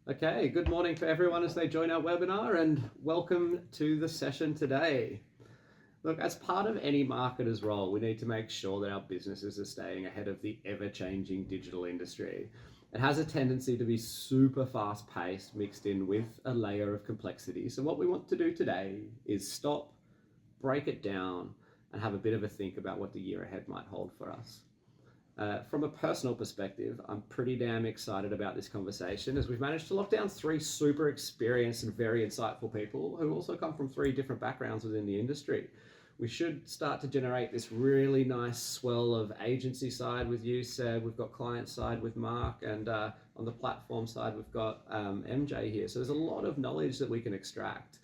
Okay, good morning for everyone as they join our webinar and welcome to the session today. Look, as part of any marketer's role, we need to make sure that our businesses are staying ahead of the ever-changing digital industry. It has a tendency to be super fast-paced, mixed in with a layer of complexity. So what we want to do today is stop, break it down, and have a bit of a think about what the year ahead might hold for us. From a personal perspective, I'm pretty damn excited about this conversation as we've managed to lock down three super experienced and very insightful people who also come from three different backgrounds within the industry. We should start to generate this really nice swell of agency side with you, Seb. We've got client side with Mark, and on the platform side, we've got MJ here. So there's a lot of knowledge that we can extract.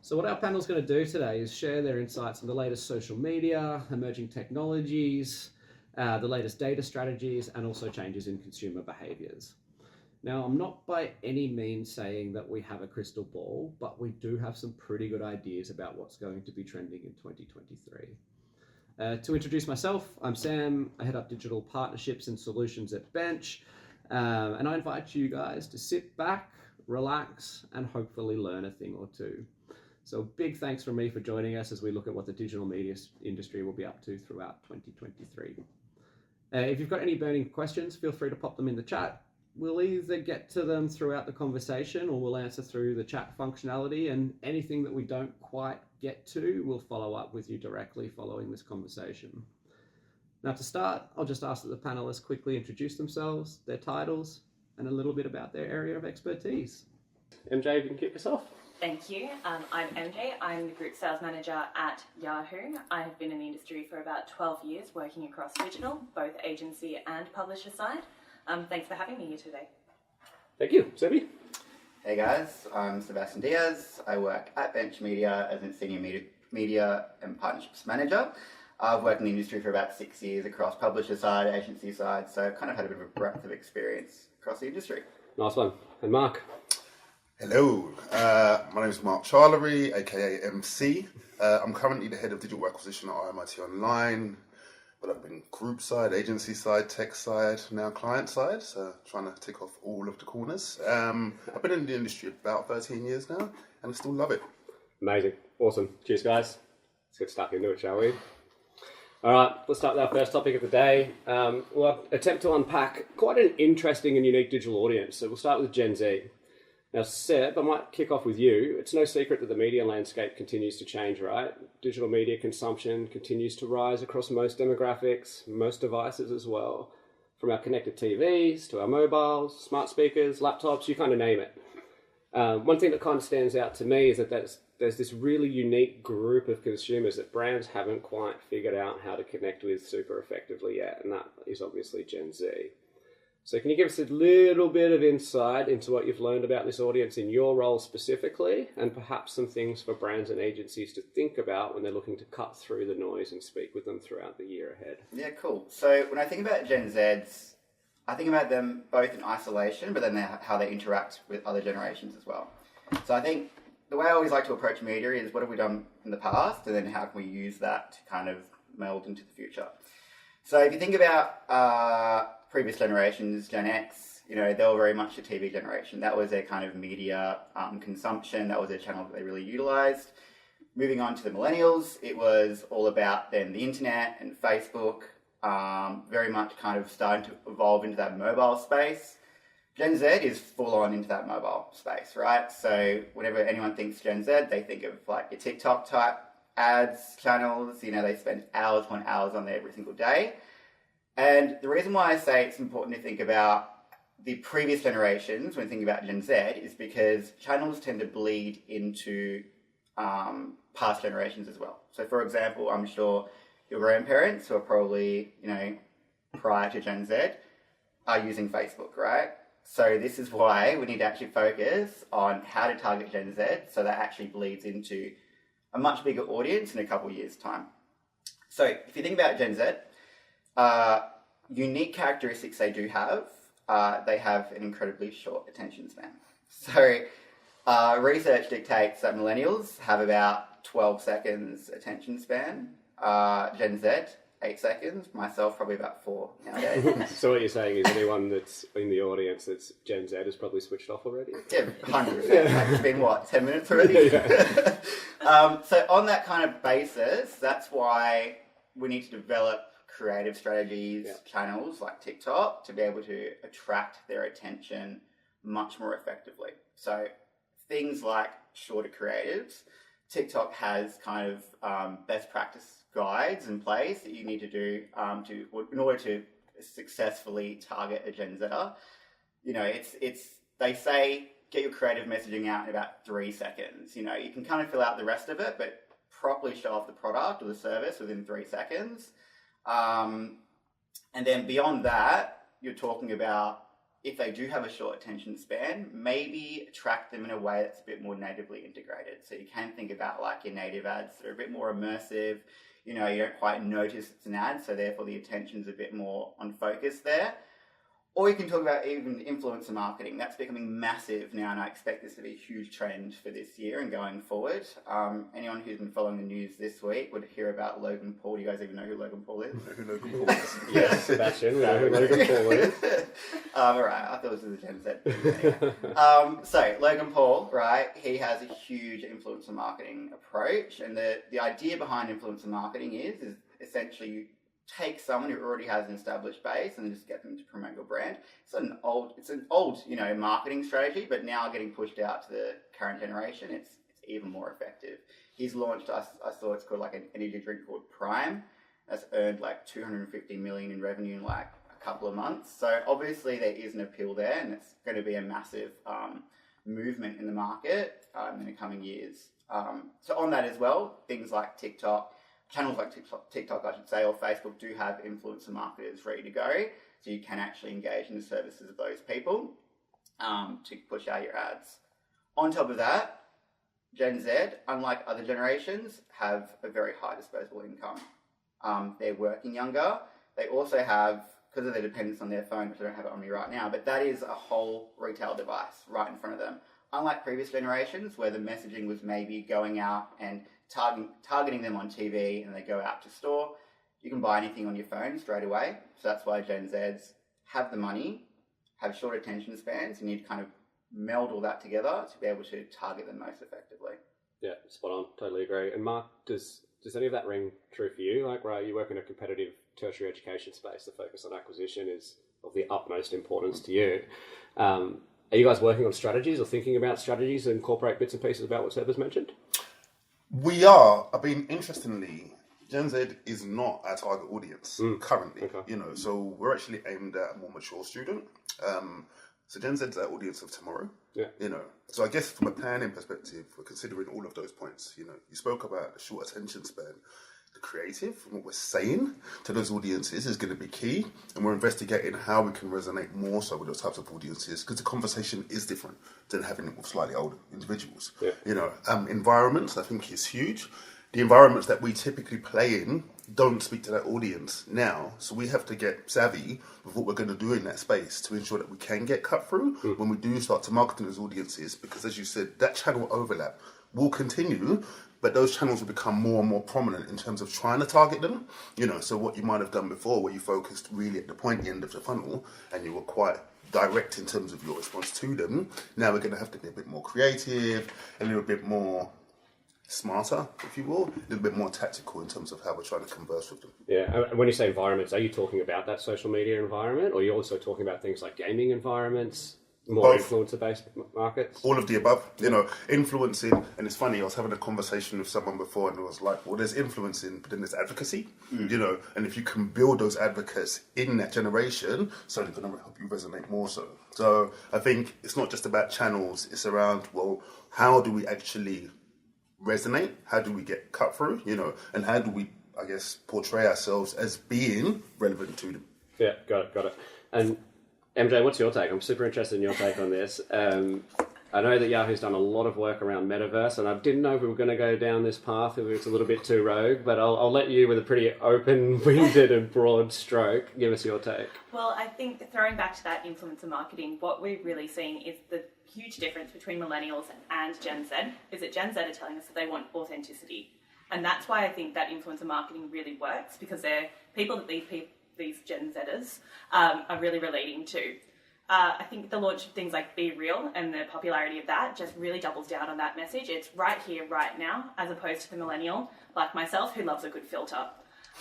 So what our panel is going to do today is share their insights on the latest social media, emerging technologies, the latest data strategies, and also changes in consumer behaviors. Now, I'm not by any means saying that we have a crystal ball, but we do have some pretty good ideas about what's going to be trending in 2023. To introduce myself, I'm Sam. I head up digital partnerships and solutions at Bench, and I invite you guys to sit back, relax, and hopefully learn a thing or two. So big thanks from me for joining us as we look at what the digital media industry will be up to throughout 2023. If you've got any burning questions, feel free to pop them in the chat. We'll either get to them throughout the conversation or we'll answer through the chat functionality, and anything that we don't quite get to, we'll follow up with you directly following this conversation. Now to start, I'll just ask that the panelists quickly introduce themselves, their titles, and a little bit about their area of expertise. MJ, you can kick us off. Thank you. I'm MJ. I'm the Group Sales Manager at Yahoo. I have been in the industry for about 12 years, working across digital, both agency and publisher side. Thanks for having me here today. Thank you. Sebi? Hey guys, I'm Sebastian Diaz. I work at Bench Media as a Senior Media and Partnerships Manager. I've worked in the industry for about 6 years across publisher side, agency side, so kind of had a bit of a breadth of experience across the industry. Nice one. And Mark? Hello, my name is Mark Charlery, aka MC. I'm currently the head of digital acquisition at RMIT Online, but I've been group side, agency side, tech side, now client side, so trying to tick off all of the corners. I've been in the industry about 13 years now, and I still love it. Amazing. Awesome. Cheers, guys. Let's get stuck into it, shall we? All right, let's start with our first topic of the day. We'll attempt to unpack quite an interesting and unique digital audience. So we'll start with Gen Z. Now, Seb, I might kick off with you. It's no secret that the media landscape continues to change, right? Digital media consumption continues to rise across most demographics, most devices as well, from our connected TVs to our mobiles, smart speakers, laptops, you kind of name it. One thing that kind of stands out to me is that there's this really unique group of consumers that brands haven't quite figured out how to connect with super effectively yet, and that is obviously Gen Z. So can you give us a little bit of insight into what you've learned about this audience in your role specifically, and perhaps some things for brands and agencies to think about when they're looking to cut through the noise and speak with them throughout the year ahead? Yeah, cool. So when I think about Gen Zs, I think about them both in isolation, but then how they interact with other generations as well. So I think the way I always like to approach media is what have we done in the past, and then how can we use that to kind of meld into the future. So if you think about previous generations, Gen X, they were very much a TV generation. That was their kind of media consumption. That was their channel that they really utilized. Moving on to the millennials, it was all about then the internet and Facebook, very much kind of starting to evolve into that mobile space. Gen Z is full on into that mobile space, right? So whenever anyone thinks Gen Z, they think of like your TikTok type ads, channels, they spend hours upon hours on there every single day. And the reason why I say it's important to think about the previous generations when thinking about Gen Z is because channels tend to bleed into past generations as well. So for example, I'm sure your grandparents who are probably, prior to Gen Z are using Facebook, right? So this is why we need to actually focus on how to target Gen Z so that actually bleeds into a much bigger audience in a couple of years' time. So if you think about Gen Z, unique characteristics they do have, they have an incredibly short attention span. So research dictates that millennials have about 12 seconds attention span. Gen Z 8 seconds. Myself, probably about 4 nowadays. So what you're saying is anyone that's in the audience that's Gen Z has probably switched off already? Yeah, 100%. It's been, 10 minutes already? So on that kind of basis, that's why we need to develop creative strategies, channels like TikTok to be able to attract their attention much more effectively. So things like shorter creatives, TikTok has kind of best practice guides in place that you need to do in order to successfully target a Gen Zer. They say get your creative messaging out in about 3 seconds. You can kind of fill out the rest of it, but properly show off the product or the service within 3 seconds. And then beyond that, you're talking about if they do have a short attention span, maybe attract them in a way that's a bit more natively integrated. So you can think about like your native ads that are a bit more immersive. You don't quite notice it's an ad, so therefore the attention's a bit more on focus there. Or you can talk about even influencer marketing. That's becoming massive now, and I expect this to be a huge trend for this year and going forward. Anyone who's been following the news this week would hear about Logan Paul. Do you guys even know who Logan Paul is? Who Logan Paul is? Yes, Sebastian, we know who Logan Paul is. All right, I thought this was a Gen Z. Anyway. So Logan Paul, right? He has a huge influencer marketing approach, and the idea behind influencer marketing is essentially you take someone who already has an established base and just get them to promote your brand. It's an old, marketing strategy, but now getting pushed out to the current generation, it's even more effective. He's launched, I saw it's called like an energy drink called Prime. That's earned like 250 million in revenue in like a couple of months. So obviously there is an appeal there, and it's going to be a massive movement in the market in the coming years. So on that as well, things like TikTok, channels like TikTok, I should say, or Facebook do have influencer marketers ready to go. So you can actually engage in the services of those people to push out your ads. On top of that, Gen Z, unlike other generations, have a very high disposable income. They're working younger. They also have, because of their dependence on their phone, which I don't have it on me right now, but that is a whole retail device right in front of them. Unlike previous generations where the messaging was maybe going out and targeting them on TV and they go out to store, you can buy anything on your phone straight away. So that's why Gen Zs have the money, have short attention spans. You need to kind of meld all that together to be able to target them most effectively. Yeah, spot on. Totally agree. And Mark, does any of that ring true for you? Like, right, you work in a competitive tertiary education space. The focus on acquisition is of the utmost importance to you. Are you guys working on strategies or thinking about strategies that incorporate bits and pieces about what Seb has mentioned? We are. I mean, interestingly, Gen Z is not our target audience currently. Okay. So we're actually aimed at a more mature student. So Gen Z is our audience of tomorrow. Yeah. So I guess from a planning perspective, we're considering all of those points. You spoke about the short attention span. The creative, from what we're saying to those audiences, is going to be key, and we're investigating how we can resonate more so with those types of audiences, because the conversation is different than having it with slightly older individuals. Yeah. Environments, I think, is huge. The environments that we typically play in don't speak to that audience now, so we have to get savvy with what we're going to do in that space to ensure that we can get cut through when we do start to market to those audiences, because as you said, that channel overlap will continue, but those channels will become more and more prominent in terms of trying to target them. So what you might have done before, where you focused really at the pointy end of the funnel and you were quite direct in terms of your response to them, now we're going to have to be a bit more creative, a little bit more smarter, if you will, a little bit more tactical in terms of how we're trying to converse with them. Yeah, and when you say environments, are you talking about that social media environment, or are you also talking about things like gaming environments? More influencer-based markets? All of the above. Influencing, and it's funny, I was having a conversation with someone before and it was like, well, there's influencing, but then there's advocacy, and if you can build those advocates in that generation, so they're going to help you resonate more so. So I think it's not just about channels, it's around, well, how do we actually resonate? How do we get cut through? And how do we, I guess, portray ourselves as being relevant to them? Yeah, got it. And MJ, what's your take? I'm super interested in your take on this. I know that Yahoo's done a lot of work around metaverse, and I didn't know if we were going to go down this path, if it's a little bit too rogue, but I'll let you, with a pretty open-winded and broad stroke, give us your take. Well, I think throwing back to that influencer marketing, what we're really seeing is the huge difference between millennials and Gen Z is that Gen Z are telling us that they want authenticity. And that's why I think that influencer marketing really works, because they're people that these Gen Zers are really relating to. I think the launch of things like Be Real and the popularity of that just really doubles down on that message. It's right here, right now, as opposed to the millennial like myself who loves a good filter.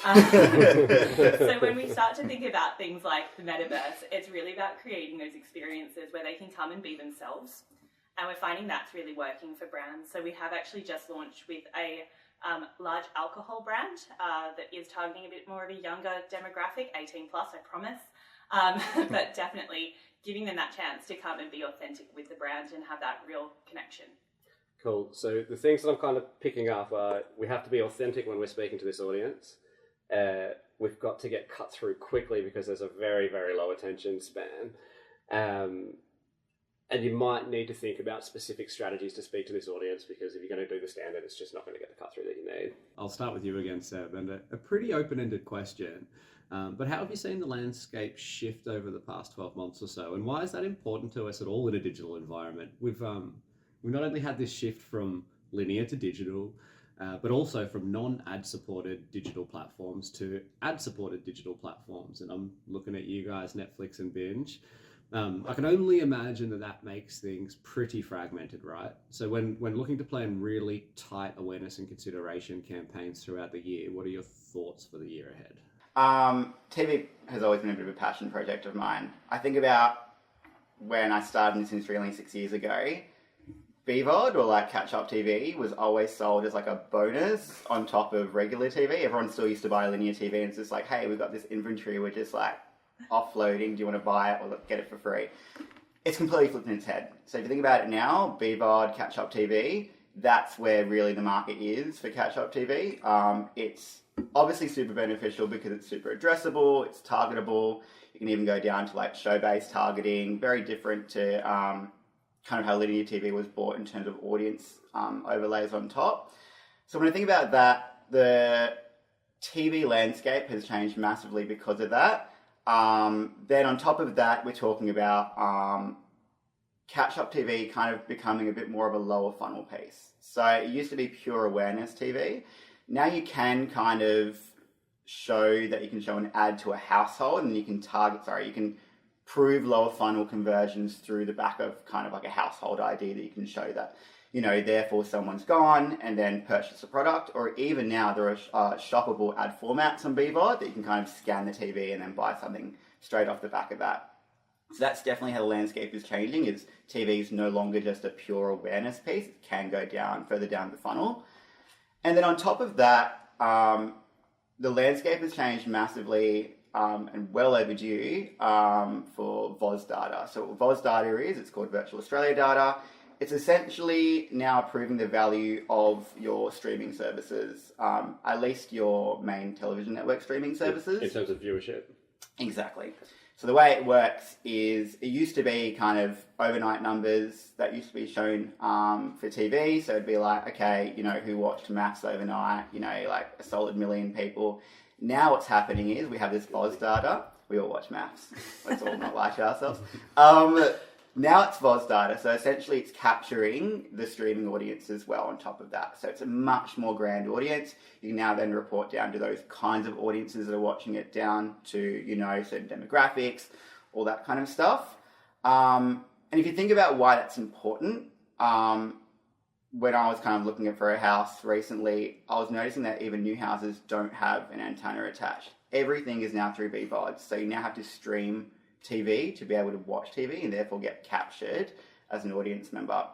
So when we start to think about things like the metaverse, it's really about creating those experiences where they can come and be themselves. And we're finding that's really working for brands. So we have actually just launched with a large alcohol brand that is targeting a bit more of a younger demographic, 18 plus, I promise. But definitely giving them that chance to come and be authentic with the brand and have that real connection. Cool. So the things that I'm kind of picking up are we have to be authentic when we're speaking to this audience. We've got to get cut through quickly because there's a very, very low attention span. And you might need to think about specific strategies to speak to this audience because if you're going to do the standard, it's just not going to get the cut through that you need. I'll start with you again, Seb, and a pretty open-ended question. But how have you seen the landscape shift over the past 12 months or so? And why is that important to us at all in a digital environment? We've not only had this shift from linear to digital, but also from non-ad supported digital platforms to ad-supported digital platforms. And I'm looking at you guys, Netflix and Binge. I can only imagine that makes things pretty fragmented, right? So when looking to plan really tight awareness and consideration campaigns throughout the year, what are your thoughts for the year ahead? TV has always been a bit of a passion project of mine. I think about when I started in this industry only 6 years ago, BVOD or like catch-up TV was always sold as like a bonus on top of regular TV. Everyone still used to buy linear TV and it's just like, hey, we've got this inventory, we're just like offloading, do you want to buy it or get it for free? It's completely flipped in its head. So if you think about it now, BVOD, catch-up TV, that's where really the market is for catch-up TV. It's obviously super beneficial because it's super addressable, it's targetable. You can even go down to like show-based targeting, very different to kind of how linear TV was bought in terms of audience overlays on top. So when I think about that, the TV landscape has changed massively because of that. Then on top of that, we're talking about catch-up TV kind of becoming a bit more of a lower funnel piece. So it used to be pure awareness TV. Now you can kind of show that you can show an ad to a household and you can you can prove lower funnel conversions through the back of kind of like a household ID that you can show that, you know, therefore someone's gone and then purchased a product, or even now there are shoppable ad formats on BVOD that you can kind of scan the TV and then buy something straight off the back of that. So that's definitely how the landscape is changing, is TV is no longer just a pure awareness piece, it can go further down the funnel. And then on top of that, the landscape has changed massively and well overdue for VOZ data. So what VOZ data is, it's called Virtual Australia data. It's essentially now proving the value of your streaming services, at least your main television network streaming services. In terms of viewership. Exactly. So the way it works is it used to be kind of overnight numbers that used to be shown for TV. So it'd be like, okay, you know, who watched Maths overnight? You know, like a solid 1 million people. Now what's happening is we have this VOZ data. We all watch Maths. Let's all not lie to ourselves. Now it's VOZ data. So essentially it's capturing the streaming audience as well on top of that. So it's a much more grand audience. You can now then report down to those kinds of audiences that are watching it, down to, you know, certain demographics, all that kind of stuff. And if you think about why that's important, when I was kind of looking for a house recently, I was noticing that even new houses don't have an antenna attached. Everything is now through BVOD. So you now have to stream TV to be able to watch TV and therefore get captured as an audience member.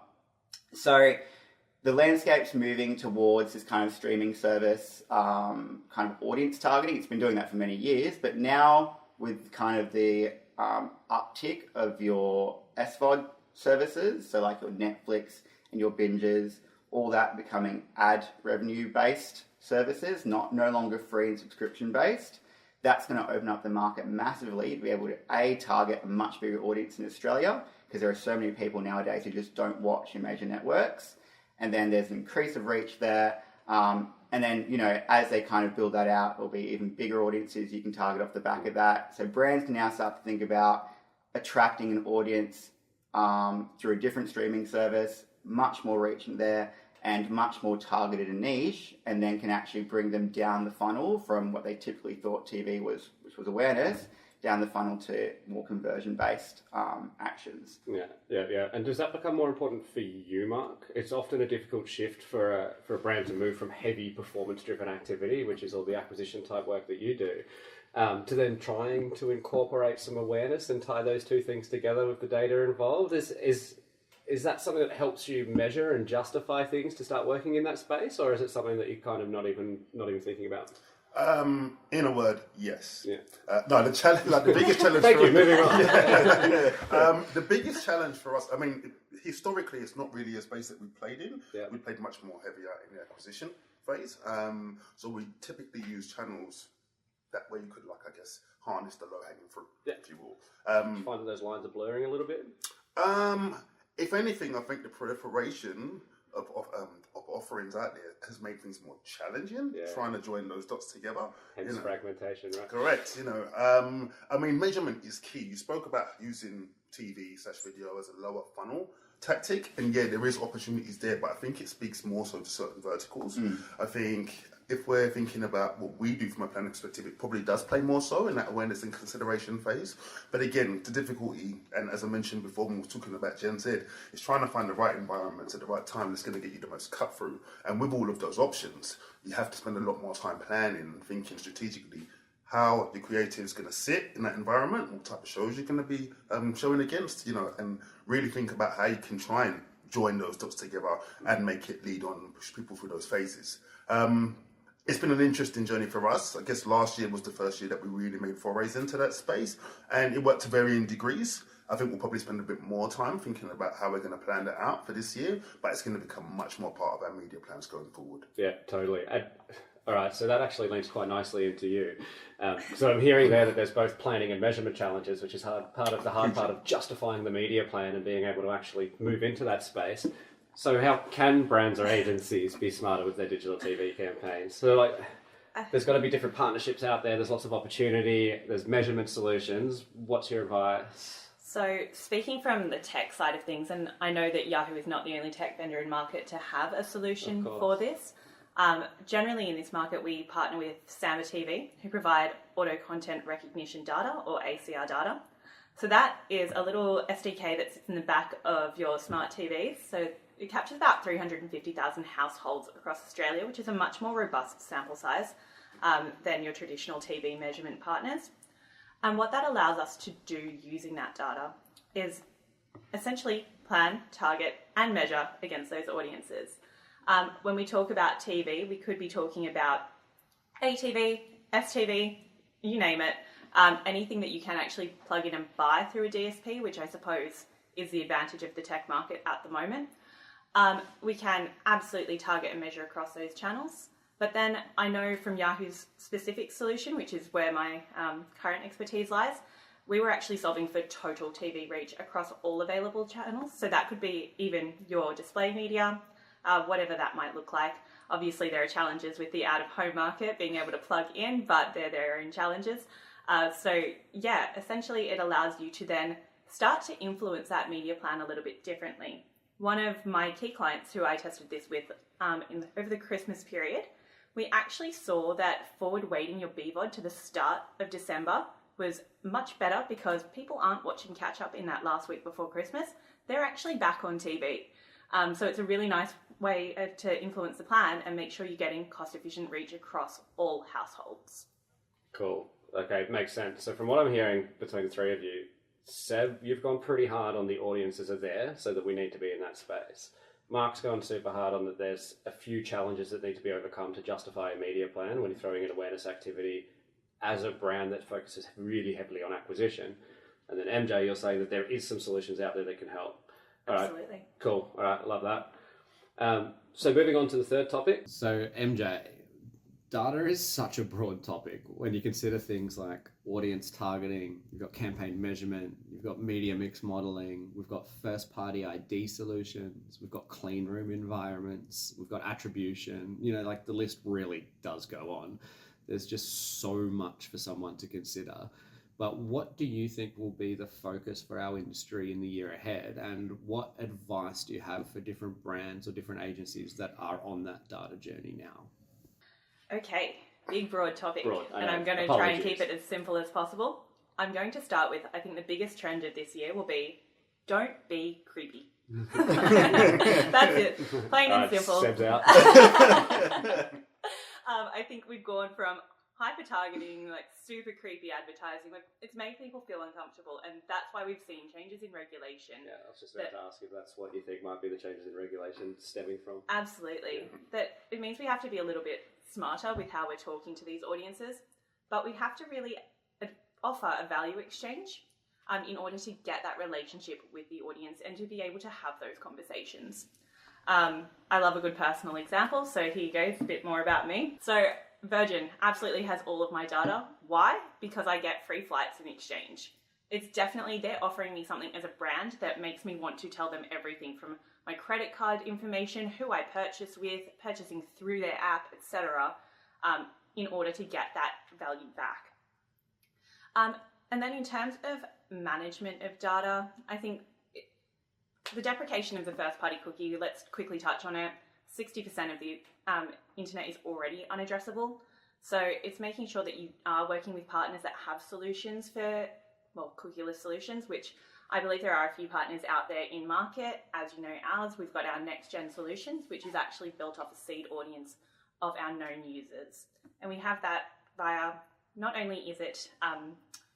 So the landscape's moving towards this kind of streaming service, kind of audience targeting. It's been doing that for many years, but now with kind of the uptick of your SVOD services, so like your Netflix and your binges, all that becoming ad revenue based services, no longer free and subscription based. That's going to open up the market massively to be able to target a much bigger audience in Australia, because there are so many people nowadays who just don't watch your major networks. And then there's an increase of reach there. And then, you know, as they kind of build that out, there'll be even bigger audiences you can target off the back of that. So brands can now start to think about attracting an audience through a different streaming service, much more reach in there. and much more targeted and niche, and then can actually bring them down the funnel from what they typically thought TV was, which was awareness, down the funnel to more conversion-based actions. Yeah. And does that become more important for you, Mark? It's often a difficult shift for a brand to move from heavy performance-driven activity, which is all the acquisition type work that you do, to then trying to incorporate some awareness and tie those two things together with the data involved. Is that something that helps you measure and justify things to start working in that space, or is it something that you're kind of not even thinking about? In a word, yes. Yeah. No, the challenge, the biggest challenge. Thank for you. Moving on. The biggest challenge for us, I mean, historically, it's not really a space that we played in. Yeah. We played much more heavier in the acquisition phase. So we typically use channels that way you could, like, I guess, harness the low-hanging fruit, if you will. You find that those lines are blurring a little bit? If anything, I think the proliferation of offerings out there has made things more challenging, trying to join those dots together. Hence fragmentation, right? Correct. I mean, measurement is key. You spoke about using TV/video as a lower funnel tactic, and yeah, there is opportunities there, but I think it speaks more so to certain verticals. I think if we're thinking about what we do from a planning perspective, it probably does play more so in that awareness and consideration phase. But again, the difficulty, and as I mentioned before when we were talking about Gen Z, is trying to find the right environment at the right time that's going to get you the most cut through. And with all of those options, you have to spend a lot more time planning and thinking strategically how the creative is going to sit in that environment, what type of shows you're going to be showing against, and really think about how you can try and join those dots together and make it lead on and push people through those phases. It's been an interesting journey for us. I guess last year was the first year that we really made forays into that space, and it worked to varying degrees. I think we'll probably spend a bit more time thinking about how we're going to plan that out for this year, but it's going to become much more part of our media plans going forward. Yeah, totally. All right, so that actually links quite nicely into you. So I'm hearing there that there's both planning and measurement challenges, which is part of justifying the media plan and being able to actually move into that space. So how can brands or agencies be smarter with their digital TV campaigns? So there's got to be different partnerships out there. There's lots of opportunity. There's measurement solutions. What's your advice? So speaking from the tech side of things, and I know that Yahoo is not the only tech vendor in market to have a solution for this. Generally in this market, we partner with Samba TV, who provide auto content recognition data, or ACR data. So that is a little SDK that sits in the back of your smart TVs. So it captures about 350,000 households across Australia, which is a much more robust sample size than your traditional TV measurement partners. And what that allows us to do using that data is essentially plan, target, and measure against those audiences. When we talk about TV, we could be talking about ATV, STV, you name it, anything that you can actually plug in and buy through a DSP, which I suppose is the advantage of the tech market at the moment. We can absolutely target and measure across those channels. But then I know from Yahoo's specific solution, which is where my current expertise lies, we were actually solving for total TV reach across all available channels. So that could be even your display media, whatever that might look like. Obviously, there are challenges with the out-of-home market, being able to plug in, but they're their own challenges. So yeah, essentially it allows you to then start to influence that media plan a little bit differently. One of my key clients who I tested this with over the Christmas period, we actually saw that forward weighting your BVOD to the start of December was much better because people aren't watching catch up in that last week before Christmas. They're actually back on TV. So it's a really nice way to influence the plan and make sure you're getting cost-efficient reach across all households. Cool. Okay, makes sense. So from what I'm hearing between the three of you, Seb, you've gone pretty hard on the audiences are there, so that we need to be in that space. Mark's gone super hard on that there's a few challenges that need to be overcome to justify a media plan when you're throwing an awareness activity as a brand that focuses really heavily on acquisition. And then MJ, you're saying that there is some solutions out there that can help. All Absolutely. Right, cool. All right, love that. So moving on to the third topic. So MJ, data is such a broad topic when you consider things like audience targeting, you've got campaign measurement, you've got media mix modeling, we've got first party ID solutions, we've got clean room environments, we've got attribution, like the list really does go on. There's just so much for someone to consider. But what do you think will be the focus for our industry in the year ahead? And what advice do you have for different brands or different agencies that are on that data journey now? Okay, big broad topic, I and know. I'm going to try and keep it as simple as possible. I'm going to start with, I think the biggest trend of this year will be, don't be creepy. That's it, plain and simple. Seb's out. I think we've gone from hyper-targeting, like super creepy advertising. It's made people feel uncomfortable, and that's why we've seen changes in regulation. Yeah, I was just about to ask if that's what you think might be the changes in regulation stemming from. Absolutely. That it means we have to be a little bit smarter with how we're talking to these audiences, but we have to really offer a value exchange in order to get that relationship with the audience and to be able to have those conversations. I love a good personal example, so here you go, a bit more about me. So Virgin absolutely has all of my data. Why? Because I get free flights in exchange. It's definitely, they're offering me something as a brand that makes me want to tell them everything from my credit card information, who I purchase with, purchasing through their app, etc., in order to get that value back. And then in terms of management of data, I think the deprecation of the first-party cookie, let's quickly touch on it. 60% of the internet is already unaddressable. So it's making sure that you are working with partners that have solutions for, well, cookieless solutions, which I believe there are a few partners out there in market. As you know, ours, we've got our next-gen solutions, which is actually built off a seed audience of our known users. And we have that via, not only is it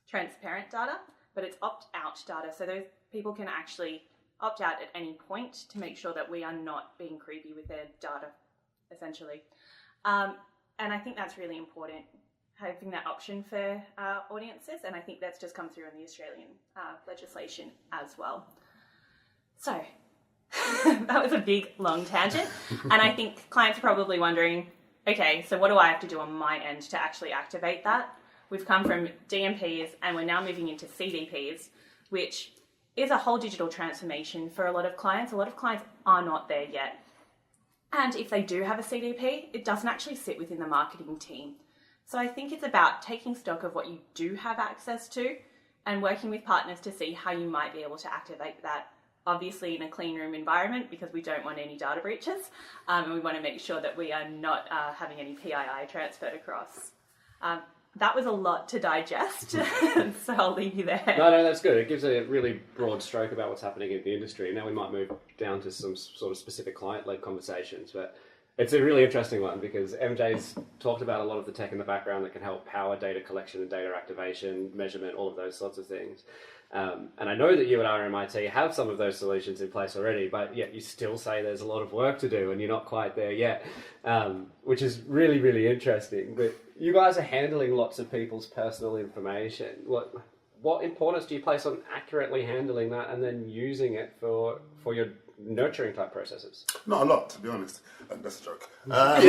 transparent data, but it's opt-out data. So those people can actually opt out at any point to make sure that we are not being creepy with their data, essentially. And I think that's really important, having that option for audiences, and I think that's just come through in the Australian legislation as well. So that was a big, long tangent, and I think clients are probably wondering, okay, so what do I have to do on my end to actually activate that? We've come from DMPs and we're now moving into CDPs, which is a whole digital transformation for a lot of clients. A lot of clients are not there yet. And if they do have a CDP, it doesn't actually sit within the marketing team. So I think it's about taking stock of what you do have access to and working with partners to see how you might be able to activate that, obviously in a clean room environment, because we don't want any data breaches, and we want to make sure that we are not having any PII transferred across. That was a lot to digest, so I'll leave you there. No, that's good. It gives a really broad stroke about what's happening in the industry. Now we might move down to some sort of specific client-led conversations, but it's a really interesting one because MJ's talked about a lot of the tech in the background that can help power data collection and data activation, measurement, all of those sorts of things. And I know that you at RMIT have some of those solutions in place already, but yet you still say there's a lot of work to do and you're not quite there yet, which is really, really interesting. But you guys are handling lots of people's personal information. What importance do you place on accurately handling that and then using it for your nurturing type processes? Not a lot, to be honest. That's a joke. Not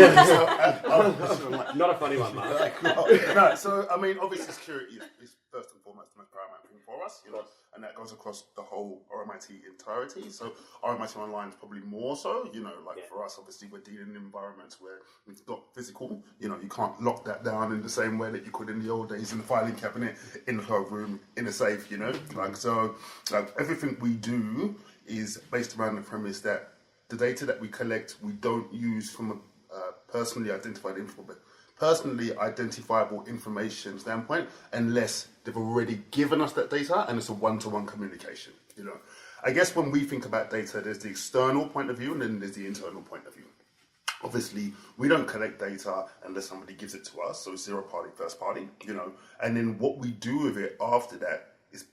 a funny one, Mark. No, so, I mean, obviously security is first and foremost the most paramount thing for us, you know, and that goes across the whole RMIT entirety. So RMIT Online is probably more so, you know, like for us, obviously we're dealing in environments where it's not physical, you know, you can't lock that down in the same way that you could in the old days in the filing cabinet, in the cloak room, in a safe, you know, like everything we do is based around the premise that the data that we collect, we don't use from a personally identifiable information standpoint unless they've already given us that data and it's a one-to-one communication, you know. I guess when we think about data, there's the external point of view and then there's the internal point of view. Obviously, we don't collect data unless somebody gives it to us, so zero party, first party, you know. And then what we do with it after that is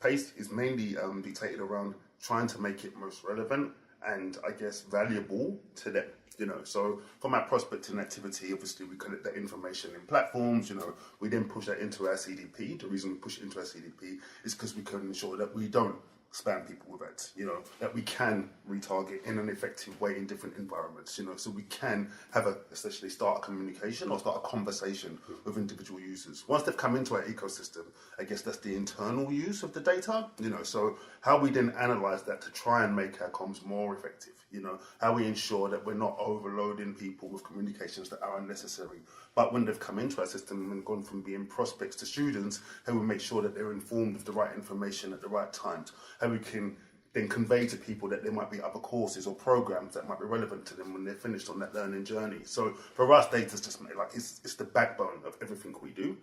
mainly dictated around trying to make it most relevant and I guess valuable to them, you know. So from our prospecting activity, obviously we collect that information in platforms, you know, we then push that into our CDP. The reason we push it into our CDP is because we can ensure that we don't spam people with it, you know, that we can retarget in an effective way in different environments, you know, so we can have essentially start a communication or start a conversation with individual users. Once they've come into our ecosystem, I guess that's the internal use of the data, you know, so how we then analyze that to try and make our comms more effective, you know, how we ensure that we're not overloading people with communications that are unnecessary. But when they've come into our system and gone from being prospects to students, how we make sure that they're informed of the right information at the right times, how we can then convey to people that there might be other courses or programs that might be relevant to them when they're finished on that learning journey. So for us, data's just like it's the backbone of everything we do.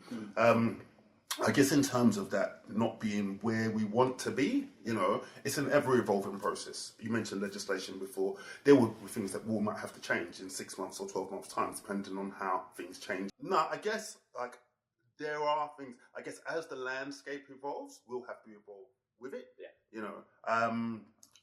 I guess in terms of that not being where we want to be, it's an ever-evolving process. You mentioned legislation before. There will be things that we might have to change in 6 months or 12 months' time, depending on how things change. No, I guess there are things. I guess as the landscape evolves, we'll have to evolve with it. Yeah.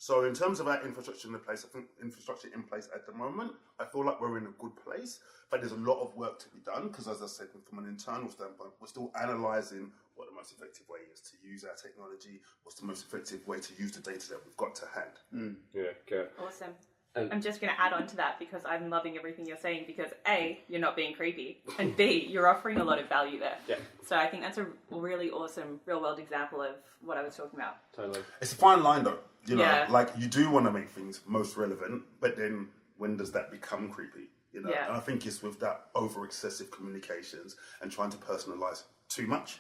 So in terms of our infrastructure in place, I think infrastructure in place at the moment, I feel like we're in a good place, but there's a lot of work to be done because, as I said, from an internal standpoint, we're still analysing what the most effective way is to use our technology, what's the most effective way to use the data that we've got to hand. Yeah, good. Awesome. I'm just going to add on to that because I'm loving everything you're saying because A, you're not being creepy, and B, you're offering a lot of value there. Yeah. So I think that's a really awesome real-world example of what I was talking about. Totally. It's a fine line though, Yeah. like you do want to make things most relevant, but then when does that become creepy? Yeah. And I think it's with that over excessive communications and trying to personalize too much.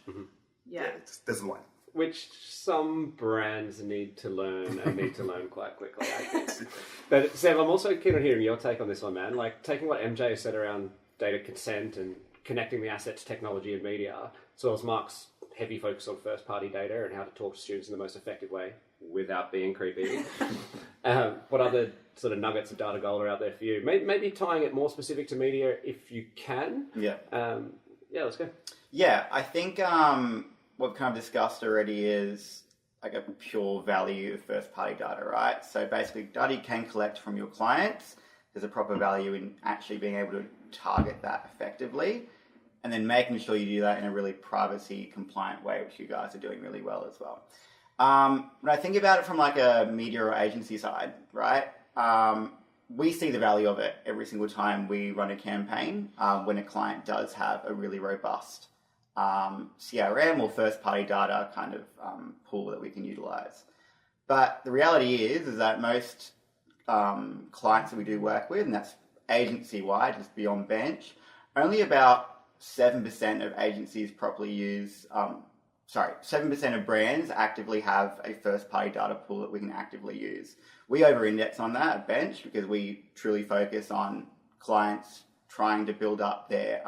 Yeah. There's a line. Which some brands need to learn and need to learn quite quickly, I think. But Seb, I'm also keen on hearing your take on this one, man. Like taking what MJ has said around data consent and connecting the assets, technology and media, as well as Mark's heavy focus on first-party data and how to talk to students in the most effective way without being creepy. What other sort of nuggets of data gold are out there for you? Maybe tying it more specific to media if you can. Yeah. Let's go. Yeah, I think what we've kind of discussed already is like a pure value of first-party data, right? So basically, data you can collect from your clients, there's a proper value in actually being able to target that effectively, and then making sure you do that in a really privacy-compliant way, which you guys are doing really well as well. When I think about it from like a media or agency side, right? We see the value of it every single time we run a campaign when a client does have a really robust CRM or first-party data kind of pool that we can utilize. But the reality is that most clients that we do work with, and that's agency-wide, just beyond bench, only about 7% of agencies properly use, 7% of brands actively have a first-party data pool that we can actively use. We over-index on that at bench because we truly focus on clients trying to build up their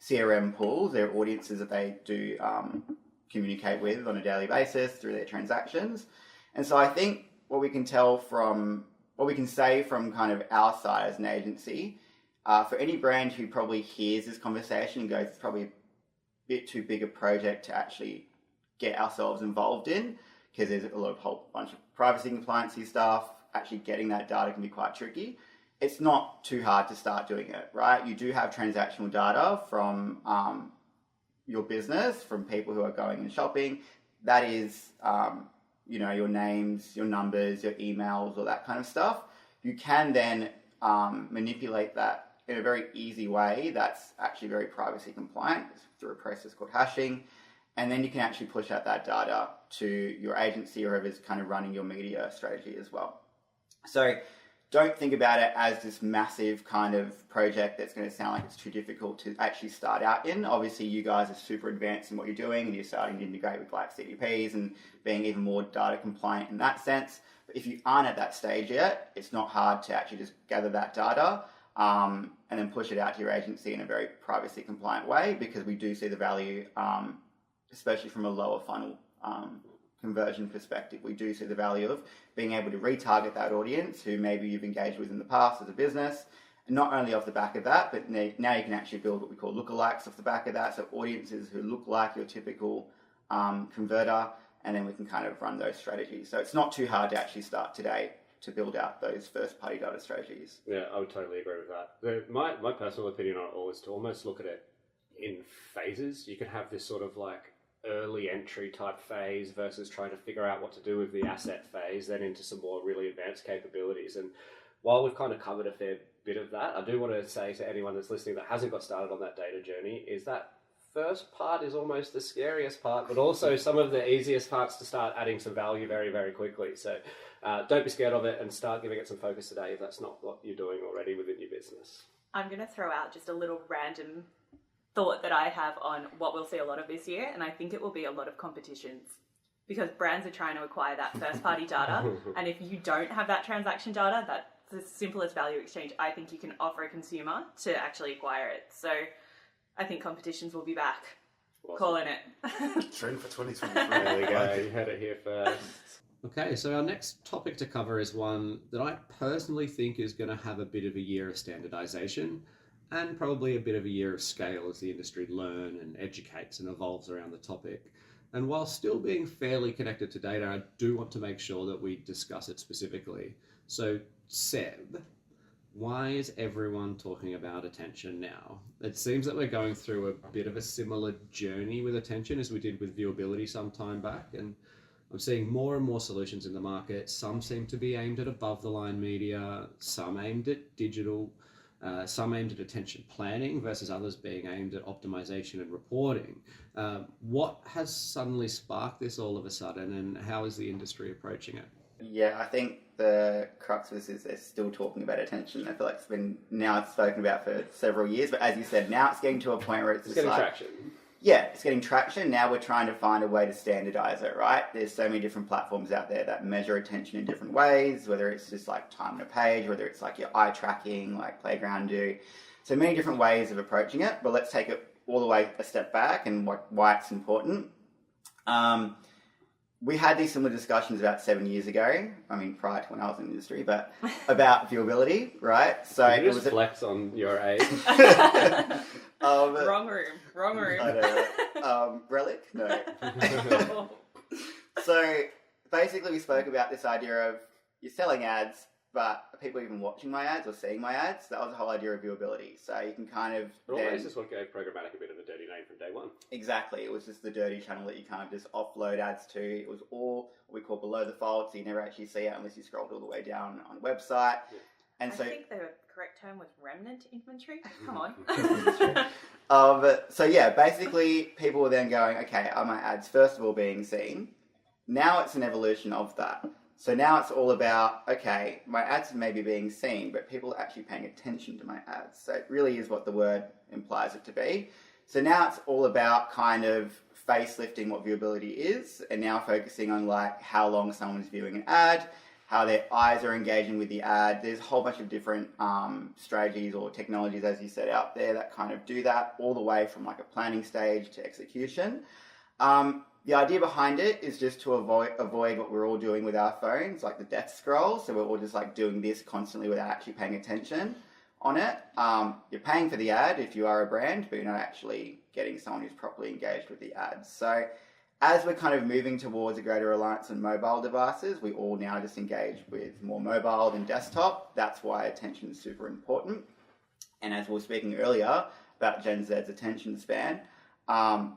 CRM pools, their audiences that they do communicate with on a daily basis through their transactions. And so I think what we can say from kind of our side as an agency, for any brand who probably hears this conversation and goes, it's probably a bit too big a project to actually get ourselves involved in, because there's a whole bunch of privacy compliancy stuff, actually getting that data can be quite tricky. It's not too hard to start doing it, right? You do have transactional data from your business, from people who are going and shopping. That is, your names, your numbers, your emails, all that kind of stuff. You can then manipulate that in a very easy way that's actually very privacy compliant through a process called hashing. And then you can actually push out that data to your agency or whoever's kind of running your media strategy as well. So don't think about it as this massive kind of project that's going to sound like it's too difficult to actually start out in. Obviously, you guys are super advanced in what you're doing and you're starting to integrate with like CDPs and being even more data compliant in that sense. But if you aren't at that stage yet, it's not hard to actually just gather that data and then push it out to your agency in a very privacy compliant way, because we do see the value, especially from a lower funnel conversion perspective. We do see the value of being able to retarget that audience who maybe you've engaged with in the past as a business, and not only off the back of that, but now you can actually build what we call lookalikes off the back of that, so audiences who look like your typical converter, and then we can kind of run those strategies. So it's not too hard to actually start today to build out those first-party data strategies. Yeah, I would totally agree with that. My personal opinion on it all is to almost look at it in phases. You can have this sort of like early entry type phase versus trying to figure out what to do with the asset phase, then into some more really advanced capabilities. And while we've kind of covered a fair bit of that, I do want to say to anyone that's listening that hasn't got started on that data journey is that first part is almost the scariest part, but also some of the easiest parts to start adding some value very, very quickly. So don't be scared of it and start giving it some focus today if that's not what you're doing already within your business. I'm going to throw out just a little random thought that I have on what we'll see a lot of this year, and I think it will be a lot of competitions. Because brands are trying to acquire that first-party data, and if you don't have that transaction data, that's the simplest value exchange I think you can offer a consumer to actually acquire it. So I think competitions will be back. Awesome. Calling it. Trend for 2023. There we go. You heard it here first. Okay, so our next topic to cover is one that I personally think is going to have a bit of a year of standardization and probably a bit of a year of scale as the industry learn and educates and evolves around the topic. And while still being fairly connected to data, I do want to make sure that we discuss it specifically. So, Seb, why is everyone talking about attention now? It seems that we're going through a bit of a similar journey with attention as we did with viewability some time back. And I'm seeing more and more solutions in the market. Some seem to be aimed at above the line media, some aimed at digital, some aimed at attention planning versus others being aimed at optimization and reporting. What has suddenly sparked this all of a sudden, and how is the industry approaching it? Yeah, I think the crux of this is they're still talking about attention. I feel like it's spoken about for several years, but as you said, now it's getting to a point where it's just getting like, traction. Yeah, it's getting traction. Now we're trying to find a way to standardize it, right? There's so many different platforms out there that measure attention in different ways, whether it's just like time on a page, whether it's like your eye tracking, like Playground do. So many different ways of approaching it, but let's take it all the way a step back and why it's important. We had these similar discussions about 7 years ago. I mean, prior to when I was in the industry, but about viewability, right? So Did you just flex on your age? Wrong room. I know. Relic? No. So basically we spoke about this idea of you're selling ads, but are people even watching my ads or seeing my ads? That was the whole idea of viewability. So you can kind of... But almost just what gave programmatic a bit of a dirty name from day one. Exactly. It was just the dirty channel that you kind of just offload ads to. It was all what we call below the fold, so you never actually see it unless you scrolled all the way down on the website. Yeah. And I think the correct term was remnant inventory. Come on. So yeah, basically people were then going, okay, are my ads first of all being seen? Now it's an evolution of that. So now it's all about, okay, my ads may be being seen, but people are actually paying attention to my ads. So it really is what the word implies it to be. So now it's all about kind of facelifting what viewability is and now focusing on like how long someone's viewing an ad, how their eyes are engaging with the ad. There's a whole bunch of different strategies or technologies, as you said, out there that kind of do that all the way from like a planning stage to execution. The idea behind it is just to avoid what we're all doing with our phones, like the death scroll. So we're all just like doing this constantly without actually paying attention on it. You're paying for the ad if you are a brand, but you're not actually getting someone who's properly engaged with the ads. So as we're kind of moving towards a greater reliance on mobile devices, we all now just engage with more mobile than desktop. That's why attention is super important. And as we were speaking earlier about Gen Z's attention span,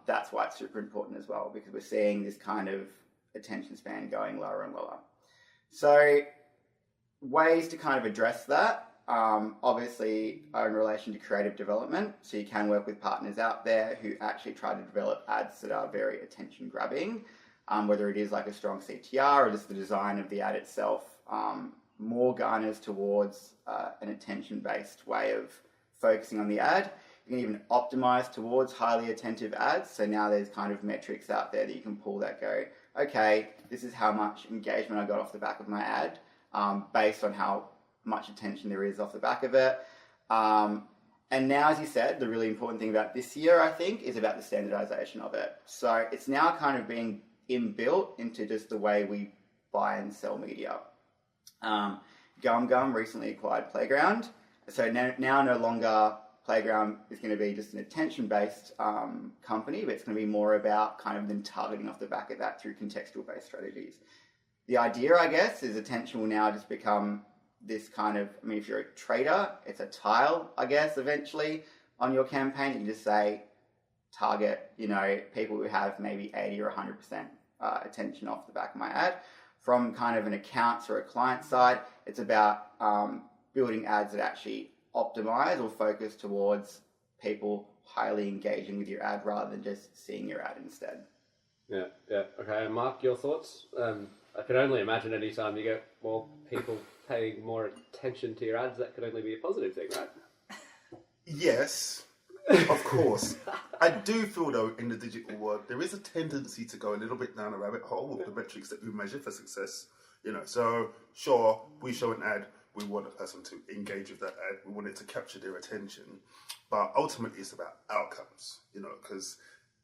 that's why it's super important as well, because we're seeing this kind of attention span going lower and lower. So ways to kind of address that, obviously are in relation to creative development. So you can work with partners out there who actually try to develop ads that are very attention grabbing, whether it is like a strong CTR or just the design of the ad itself, more garners towards an attention-based way of focusing on the ad. You can even optimize towards highly attentive ads. So now there's kind of metrics out there that you can pull that go, okay, this is how much engagement I got off the back of my ad, based on how much attention there is off the back of it. And now, as you said, the really important thing about this year, I think, is about the standardization of it. So it's now kind of being inbuilt into just the way we buy and sell media. Gum recently acquired Playground. So now no longer Playground is going to be just an attention-based company, but it's going to be more about kind of then targeting off the back of that through contextual-based strategies. The idea, I guess, is attention will now just become this kind of, I mean, if you're a trader, it's a tile, I guess, eventually on your campaign. You can just say, target, people who have maybe 80 or 100% attention off the back of my ad. From kind of an accounts or a client side, it's about building ads that actually optimize or focus towards people highly engaging with your ad rather than just seeing your ad instead. Yeah. Okay, and Mark, your thoughts? I can only imagine any time you get more people paying more attention to your ads, that could only be a positive thing, right? Yes, of course. I do feel, though, in the digital world, there is a tendency to go a little bit down a rabbit hole with the metrics that we measure for success. So sure, we show an ad, we want a person to engage with that ad, we want it to capture their attention, but ultimately it's about outcomes, because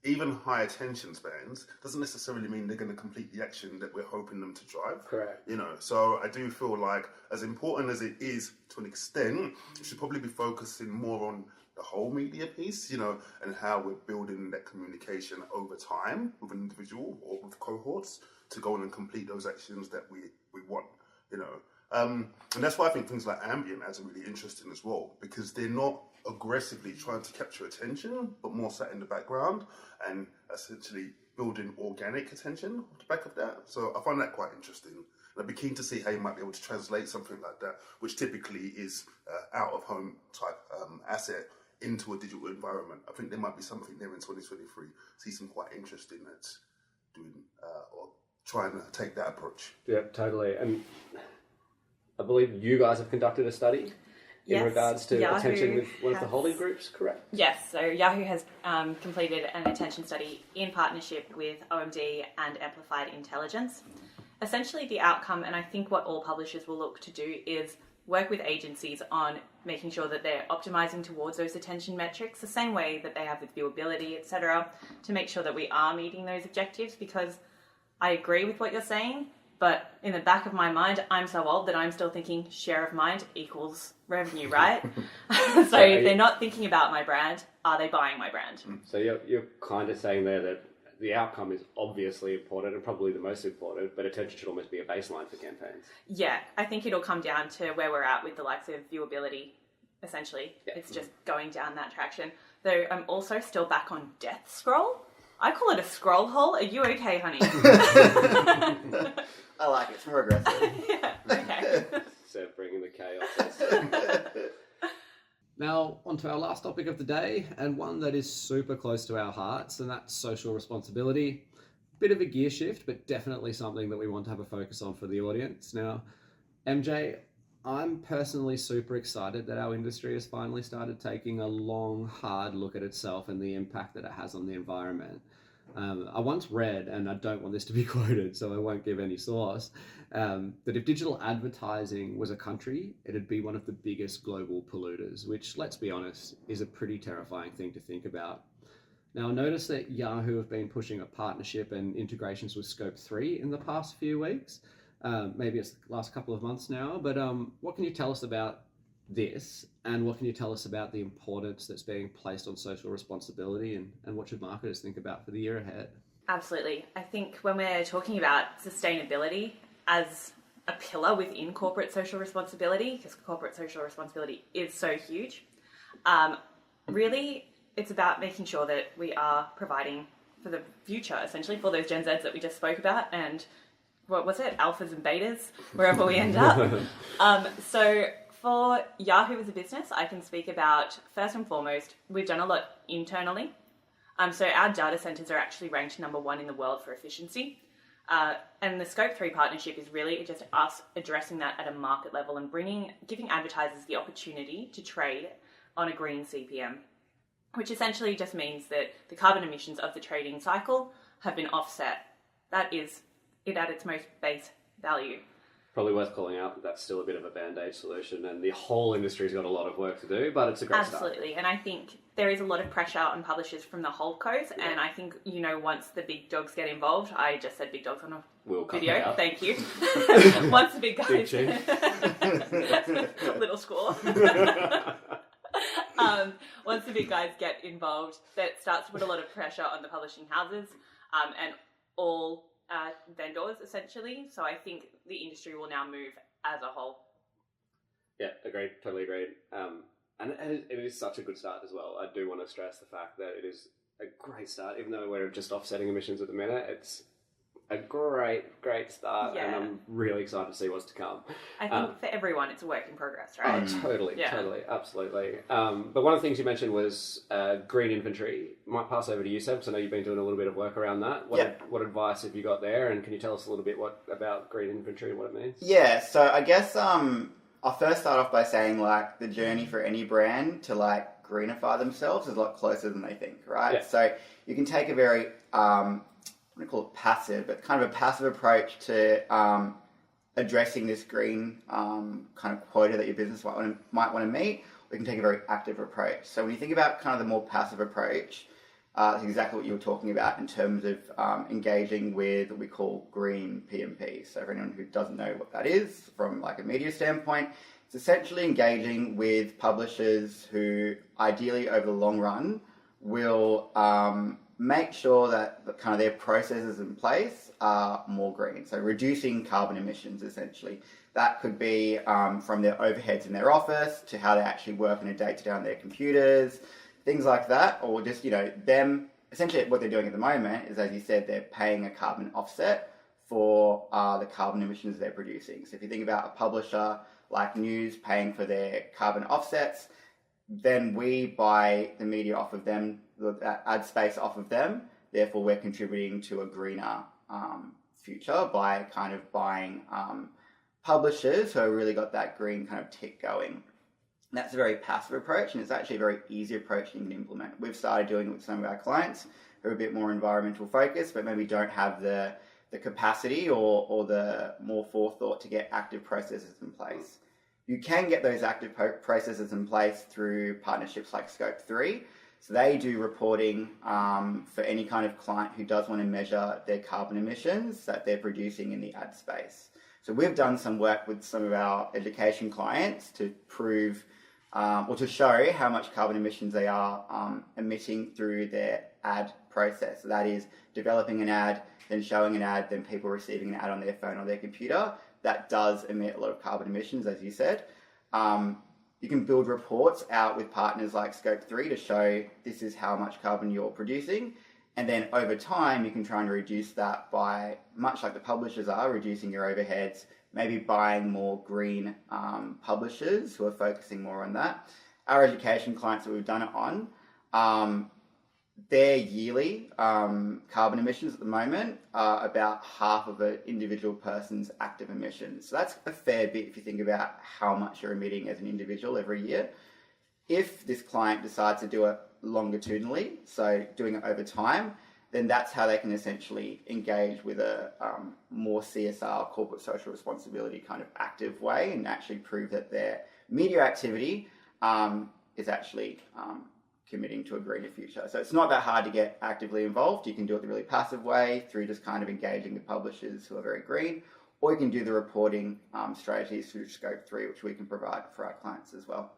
even high attention spans doesn't necessarily mean they're going to complete the action that we're hoping them to drive. Correct. So I do feel like, as important as it is to an extent, we should probably be focusing more on the whole media piece, and how we're building that communication over time with an individual or with cohorts to go on and complete those actions that we want, And that's why I think things like ambient ads are really interesting as well, because they're not aggressively trying to capture attention, but more sat in the background and essentially building organic attention off the back of that. So I find that quite interesting. And I'd be keen to see how you might be able to translate something like that, which typically is out-of-home type asset, into a digital environment. I think there might be something there in 2023. See some quite interesting that's doing or trying to take that approach. Yeah, totally. And I believe you guys have conducted a study in regards to Yahoo attention with one of the holding groups, correct? Yes, so Yahoo has completed an attention study in partnership with OMD and Amplified Intelligence. Essentially the outcome, and I think what all publishers will look to do, is work with agencies on making sure that they're optimizing towards those attention metrics the same way that they have with viewability, etc., to make sure that we are meeting those objectives, because I agree with what you're saying, but in the back of my mind, I'm so old that I'm still thinking share of mind equals revenue, right? So if they're not thinking about my brand, are they buying my brand? So you're kind of saying there that the outcome is obviously important and probably the most important, but attention should almost be a baseline for campaigns. Yeah, I think it'll come down to where we're at with the likes of viewability, essentially. Yeah. It's just going down that traction. Though I'm also still back on death scroll. I call it a scroll hole. Are you okay, honey? I like it. It's more aggressive. Yeah, okay. So bringing the chaos. Now, on to our last topic of the day, and one that is super close to our hearts, and that's social responsibility. Bit of a gear shift, but definitely something that we want to have a focus on for the audience. Now, MJ, I'm personally super excited that our industry has finally started taking a long, hard look at itself and the impact that it has on the environment. I once read, and I don't want this to be quoted, so I won't give any source, that if digital advertising was a country, it'd be one of the biggest global polluters, which, let's be honest, is a pretty terrifying thing to think about. Now, I noticed that Yahoo have been pushing a partnership and integrations with Scope 3 in the past few weeks. Maybe it's the last couple of months now, but what can you tell us about this, and what can you tell us about the importance that's being placed on social responsibility, and what should marketers think about for the year ahead? Absolutely. I think when we're talking about sustainability as a pillar within corporate social responsibility, because corporate social responsibility is so huge, really it's about making sure that we are providing for the future, essentially, for those Gen Zs that we just spoke about, and what was it, alphas and betas, wherever we end up. So for Yahoo as a business, I can speak about, first and foremost, we've done a lot internally. So our data centers are actually ranked #1 in the world for efficiency. And the Scope 3 partnership is really just us addressing that at a market level and giving advertisers the opportunity to trade on a green CPM, which essentially just means that the carbon emissions of the trading cycle have been offset. That is it at its most base value. Probably worth calling out that that's still a bit of a band-aid solution, and the whole industry's got a lot of work to do, but it's a great start. Absolutely, and I think there is a lot of pressure on publishers from the holdcos, and I think, once the big dogs get involved, I just said big dogs on a video, thank you. Once the big guys... Little score. Once the big guys get involved, that starts to put a lot of pressure on the publishing houses and all vendors, essentially. So I think the industry will now move as a whole. Yeah, agreed. Totally agreed. And it is such a good start as well. I do want to stress the fact that it is a great start, even though we're just offsetting emissions at the minute. It's a great start, and Yeah. I'm really excited to see what's to come. I think for everyone, it's a work in progress, right? Totally, Yeah. totally, absolutely. But one of the things you mentioned was green inventory. Might pass over to you, Seb, because I know you've been doing a little bit of work around that. What advice have you got there, and can you tell us a little bit about green inventory and what it means? Yeah, so I guess I'll first start off by saying like the journey for any brand to like greenify themselves is a lot closer than they think, right? Yeah. So you can take a very I'm going to call it passive, but kind of a passive approach to addressing this green kind of quota that your business might want to meet, or you can take a very active approach. So when you think about kind of the more passive approach, that's exactly what you were talking about in terms of engaging with what we call green PMP. So for anyone who doesn't know what that is from like a media standpoint, it's essentially engaging with publishers who ideally over the long run will make sure that kind of their processes in place are more green. So reducing carbon emissions, essentially. That could be from their overheads in their office to how they actually work on a day-to-day on their computers, things like that, or just, them, essentially what they're doing at the moment is, as you said, they're paying a carbon offset for the carbon emissions they're producing. So if you think about a publisher like News paying for their carbon offsets, then we buy the media off of them, the ad space off of them. Therefore, we're contributing to a greener future by kind of buying publishers who have really got that green kind of tick going. And that's a very passive approach, and it's actually a very easy approach you can implement. We've started doing it with some of our clients who are a bit more environmental focused, but maybe don't have the capacity or the more forethought to get active processes in place. You can get those active processes in place through partnerships like Scope 3. So they do reporting for any kind of client who does want to measure their carbon emissions that they're producing in the ad space. So we've done some work with some of our education clients to prove or to show how much carbon emissions they are emitting through their ad process. So that is developing an ad, then showing an ad, then people receiving an ad on their phone or their computer. That does emit a lot of carbon emissions, as you said. You can build reports out with partners like Scope 3 to show this is how much carbon you're producing. And then over time, you can try and reduce that by, much like the publishers are, reducing your overheads, maybe buying more green publishers who are focusing more on that. Our education clients that we've done it on, their yearly carbon emissions at the moment are about half of an individual person's active emissions. So that's a fair bit if you think about how much you're emitting as an individual every year. If this client decides to do it longitudinally, so doing it over time, then that's how they can essentially engage with a more CSR, corporate social responsibility kind of active way and actually prove that their media activity is actually committing to a greener future. So it's not that hard to get actively involved. You can do it the really passive way through just kind of engaging with publishers who are very green, or you can do the reporting strategies through Scope 3, which we can provide for our clients as well.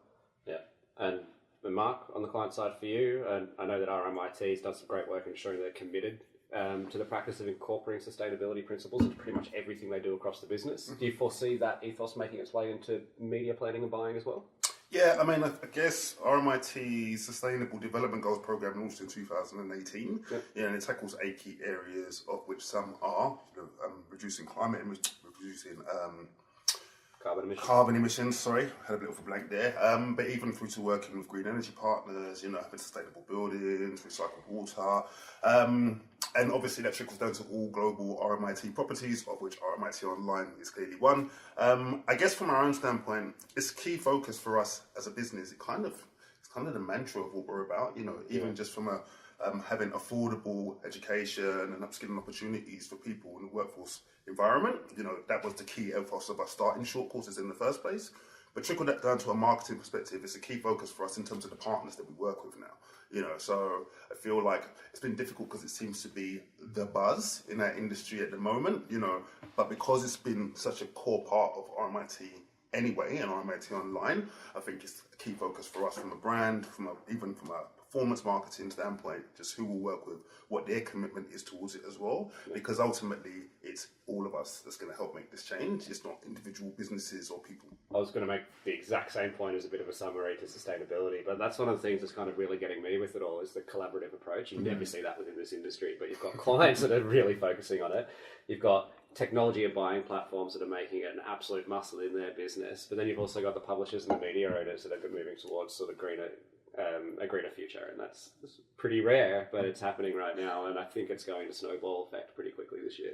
Yeah, and Mark, on the client side for you, and I know that RMIT has done some great work in ensuring they're committed to the practice of incorporating sustainability principles into pretty much everything they do across the business. Do you foresee that ethos making its way into media planning and buying as well? Yeah, I mean, I guess RMIT's Sustainable Development Goals program launched in 2018, and it tackles 8 key areas, of which some are reducing climate emissions, reducing carbon emissions. Sorry, had a bit of a blank there. But even through to working with green energy partners, having sustainable buildings, recycled water, and obviously that trickles down to all global RMIT properties, of which RMIT Online is clearly one. I guess from our own standpoint, it's a key focus for us as a business. It's kind of the mantra of what we're about. Even just from having affordable education and upskilling opportunities for people in the workforce environment. That was the key ethos of us starting short courses in the first place. But trickle that down to a marketing perspective, it's a key focus for us in terms of the partners that we work with now. So I feel like it's been difficult because it seems to be the buzz in that industry at the moment, but because it's been such a core part of RMIT anyway and RMIT Online, I think it's a key focus for us from a brand, even from a performance marketing standpoint, just who will work with what their commitment is towards it as well. Because ultimately, it's all of us that's going to help make this change. It's not individual businesses or people. I was going to make the exact same point as a bit of a summary to sustainability, but that's one of the things that's kind of really getting me with it all is the collaborative approach. You never see that within this industry, but you've got clients that are really focusing on it. You've got technology and buying platforms that are making it an absolute muscle in their business, but then you've also got the publishers and the media owners that are moving towards sort of a greener future, and that's pretty rare, but it's happening right now, and I think it's going to snowball effect pretty quickly this year.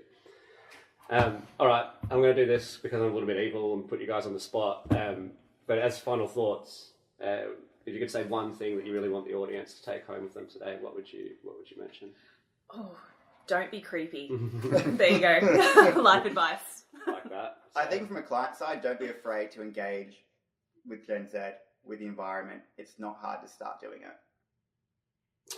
All right, I'm going to do this because I'm a little bit evil and put you guys on the spot, but as final thoughts, if you could say one thing that you really want the audience to take home with them today, what would you mention? Oh, don't be creepy. There you go. Life advice. Like that. I think from a client side, don't be afraid to engage with Gen Z, with the environment. It's not hard to start doing it.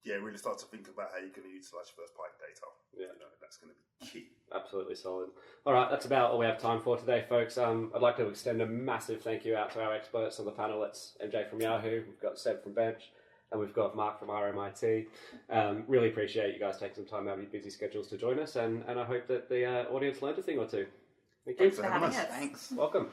Yeah, really start to think about how you're going to utilize first-party data. Yeah. That's going to be key. Absolutely solid. All right, that's about all we have time for today, folks. I'd like to extend a massive thank you out to our experts on the panel. It's MJ from Yahoo, we've got Seb from Bench, and we've got Mark from RMIT. Really appreciate you guys taking some time out of your busy schedules to join us, and I hope that the audience learned a thing or two. Thank you. Thanks for having us. Thanks. Welcome.